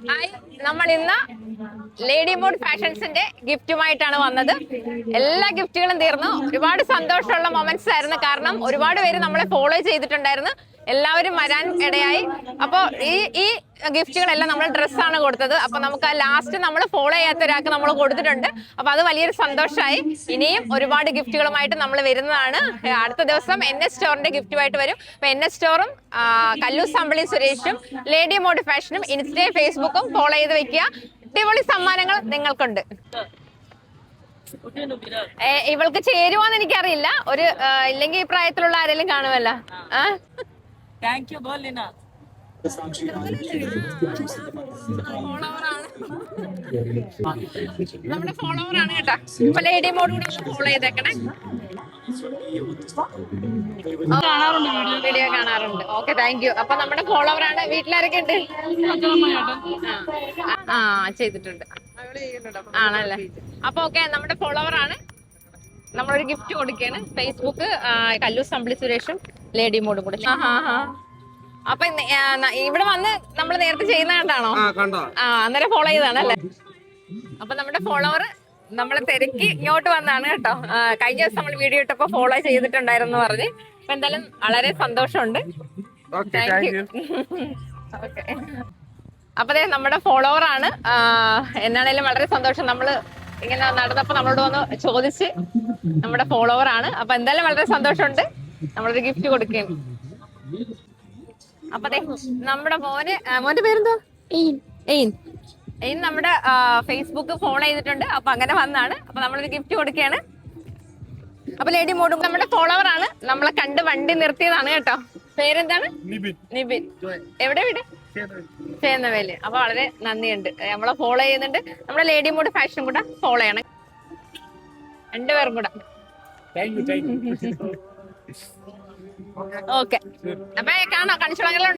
Hi, നമ്മൾ ഇന്ന് lady mode ഫാഷൻസിന്റെ ഗിഫ്റ്റുമായിട്ടാണ് വന്നത്. എല്ലാ ഗിഫ്റ്റുകളും തീർന്നു. ഒരുപാട് സന്തോഷമുള്ള മൊമെന്റ്സ് ആയിരുന്നു. കാരണം ഒരുപാട് പേര് നമ്മളെ ഫോളോ ചെയ്തിട്ടുണ്ടായിരുന്നു. എല്ലാവരും വരാൻ ഇടയായി. അപ്പോൾ ഈ ഗിഫ്റ്റുകളെല്ലാം നമ്മൾ ഡ്രസ്സാണ് കൊടുത്തത്. അപ്പൊ നമുക്ക് ലാസ്റ്റ് നമ്മൾ ഫോളോ ചെയ്യാത്ത ഒരാൾക്ക് നമ്മൾ കൊടുത്തിട്ടുണ്ട്. അപ്പൊ അത് വലിയൊരു സന്തോഷമായി. ഇനിയും ഒരുപാട് ഗിഫ്റ്റുകളുമായിട്ട് നമ്മൾ വരുന്നതാണ്. അടുത്ത ദിവസം NS സ്റ്റോറിന്റെ ഗിഫ്റ്റുമായിട്ട് വരും. അപ്പൊ NS സ്റ്റോറും കല്ലൂസ് അമ്പിളി സുരേഷും ലേഡി മോഡ് ഫാഷനും ഇൻസ്റ്റയും ഫേസ്ബുക്കും ഫോളോ ചെയ്ത് വെക്കുക. അടിപൊളി സമ്മാനങ്ങൾ നിങ്ങൾക്കുണ്ട്. ഇവൾക്ക് ചേരുവാന്ന് എനിക്കറിയില്ല. ഒരു ഇല്ലെങ്കിൽ ഈ പ്രായത്തിലുള്ള ആരെങ്കിലും കാണുമല്ലോ. നമ്മുടെ ഫോളോവർ ആണ് കേട്ടോ. ഇപ്പൊ ലേഡി മോഡ് കൂടി ഫോളോ ചെയ്തേക്കണേ. വീഡിയോ കാണാറുണ്ട്. Okay, thank you. അപ്പൊ നമ്മുടെ ഫോളോവർ ആണ്. വീട്ടിലാരൊക്കെ ഉണ്ട്? ചെയ്തിട്ടുണ്ട് ആണല്ലേ. അപ്പൊ ഓക്കെ, നമ്മുടെ ഫോളോവർ ആണ്. നമ്മളൊരു ഗിഫ്റ്റ് കൊടുക്കുകയാണ്. ഫേസ്ബുക്ക് കല്ലൂസ് അമ്പിളി സുരേഷും ലേഡി മോഡും കൂടെ. അപ്പൊ ഇവിടെ വന്ന് നമ്മൾ നേരത്തെ ചെയ്യുന്ന കണ്ടാണോ? അന്നേരം ഫോളോ ചെയ്താണല്ലേ. അപ്പൊ നമ്മുടെ ഫോളോവർ നമ്മളെ തിരക്കി ഇങ്ങോട്ട് വന്നാണ് കേട്ടോ. കഴിഞ്ഞ ദിവസം നമ്മൾ വീഡിയോ ഇട്ടപ്പോ ഫോളോ ചെയ്തിട്ടുണ്ടായിരുന്നു പറഞ്ഞ്. അപ്പൊ എന്തായാലും വളരെ സന്തോഷമുണ്ട്. Thank you. ഓക്കെ, അപ്പൊ നമ്മുടെ ഫോളോവർ ആണ്. എന്നാണേലും വളരെ സന്തോഷം. നമ്മള് ഇങ്ങനെ നടന്നപ്പോ നമ്മളോട് വന്ന് ചോദിച്ച് നമ്മുടെ ഫോളോവർ ആണ്. അപ്പൊ എന്തായാലും വളരെ സന്തോഷമുണ്ട്. നമ്മളൊരു ഗിഫ്റ്റ് കൊടുക്കുകയാണ്. അപ്പൊ നമ്മുടെ മോന്റെ പേരെന്തോ? എയിൻ നമ്മുടെ ഫേസ്ബുക്ക് ഫോളോ ചെയ്തിട്ടുണ്ട്. അപ്പൊ അങ്ങനെ വന്നാണ്. അപ്പൊ നമ്മളൊരു ഗിഫ്റ്റ് കൊടുക്കുകയാണ്. അപ്പൊ ലേഡി മോഡും നമ്മുടെ ഫോളോവർ ആണ്. നമ്മളെ കണ്ട് വണ്ടി നിർത്തിയതാണ് കേട്ടോ. പേരെന്താണ്? നിബിൻ. എവിടെ വീട്? ചേന്നവേല്. അപ്പൊ വളരെ നന്ദിയുണ്ട്. നമ്മളെ ഫോളോ ചെയ്യുന്നുണ്ട്. നമ്മുടെ ലേഡി മോഡ് ഫാഷനും കൂടെ ഫോളോ ചെയ്യണം. രണ്ടുപേരും കൂടെ. ഓക്കെ, അപ്പൊ കാണാം. കണിച്ചുളങ്ങല